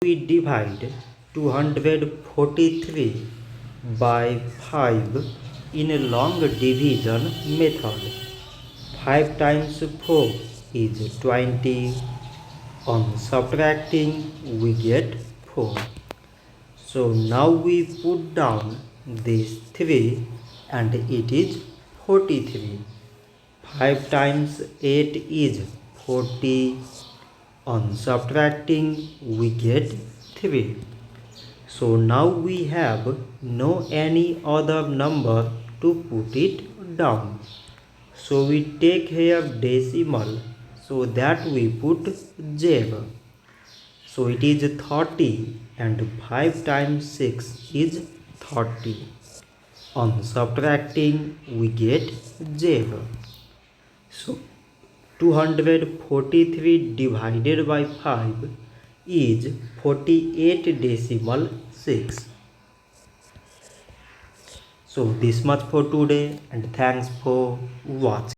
we divide 243 by 5 in a long division method. 5 times 4 is 20. On subtracting, we get 4. So now we put down this 3 and it is 43. 5 times 8 is 40. On subtracting, we get 3. So now we have no any other number to put it down. So we take here decimal, so that we put 0. So it is 30 and 5 times 6 is 30. On subtracting, we get 0. So 243 divided by 5 is 48.6. So this much for today and thanks for watching.